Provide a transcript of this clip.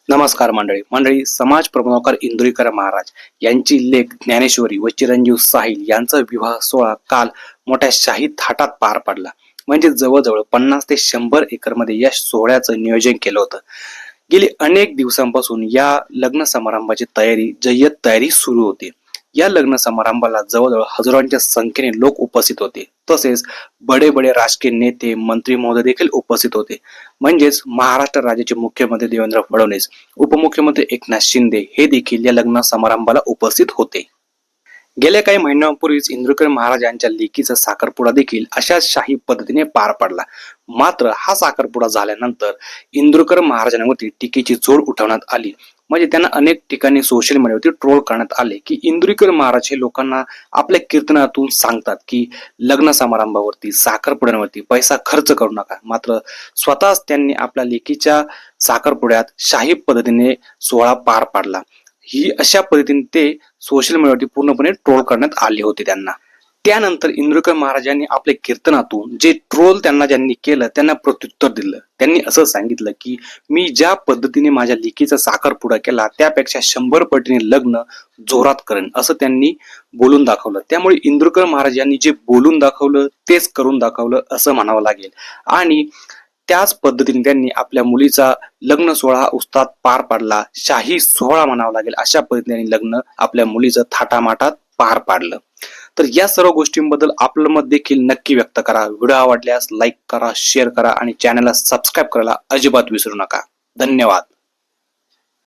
नमस्कार मंडळी समाज प्रबोधनकार इंदुरीकर महाराज यांची लेक ज्ञानेश्वरी व चिरंजीव साहिल यांचा विवाह सोहळा काल मोठ्या शाही थाटात पार पडला. म्हणजे जवळजवळ 50 ते 100 एकर मध्ये या सोहळ्याचं नियोजन केलं होतं. गेली अनेक दिवसांपासून या लग्न समारंभाची जय्यत तयारी सुरू होती. या लग्न समारंभाला जवळजवळ हजारोंच्या संख्येने लोक उपस्थित होते. तसेच बडे बडे राजकीय नेते मंत्री महोदय देखील उपस्थित होते. म्हणजेच महाराष्ट्र राज्याचे मुख्यमंत्री देवेंद्र फडणवीस, उपमुख्यमंत्री एकनाथ शिंदे हे देखील या लग्न समारंभाला उपस्थित होते. गेल्या काही महिन्यांपूर्वीच इंदुरीकर महाराज यांच्या लेकीचा साखरपुडा देखील अशाच शाही पद्धतीने पार पडला. मात्र हा साखरपुडा झाल्यानंतर इंदुरीकर महाराजांवरती टीकेची झोड उठवण्यात आली. म्हणजे त्यांना अनेक ठिकाणी सोशल मीडियावरती ट्रोल करण्यात आले की इंदुरीकर महाराज हे लोकांना आपल्या कीर्तनातून सांगतात की लग्न समारंभावरती साखरपुड्यांवरती पैसा खर्च करू नका. मात्र स्वतःच त्यांनी आपल्या लेकीच्या साखरपुड्यात शाही पद्धतीने सोहळा पार पाडला. ही अशा पद्धतीने ते सोशल मीडियावरती पूर्णपणे ट्रोल करण्यात आले होते त्यांना. त्यानंतर इंदुरीकर महाराजांनी आपल्या कीर्तनातून जे ट्रोल ज्यांनी केलं त्यांना प्रत्युत्तर दिलं. त्यांनी असं सांगितलं की मी ज्या पद्धतीने माझ्या लेकीचा साखरपुडा केला त्यापेक्षा 100 पटीने लग्न जोरात करेन असं त्यांनी बोलून दाखवलं. त्यामुळे इंदुरीकर महाराज यांनी जे बोलून दाखवलं तेच करून दाखवलं असं म्हणावं लागेल. आणि त्याच पद्धतीने त्यांनी आपल्या मुलीचा लग्न सोहळा उत्साहात पार पाडला. शाही सोहळा म्हणावा लागेल अशा पद्धतीने लग्न आपल्या मुलीचं थाटामाटात पार पाडलं. तर या सर्व गोष्टींबद्दल आपलं मत देखील नक्की व्यक्त करा. व्हिडिओ आवडल्यास लाईक करा, शेअर करा आणि चॅनलला सबस्क्राईब करायला अजिबात विसरू नका. धन्यवाद.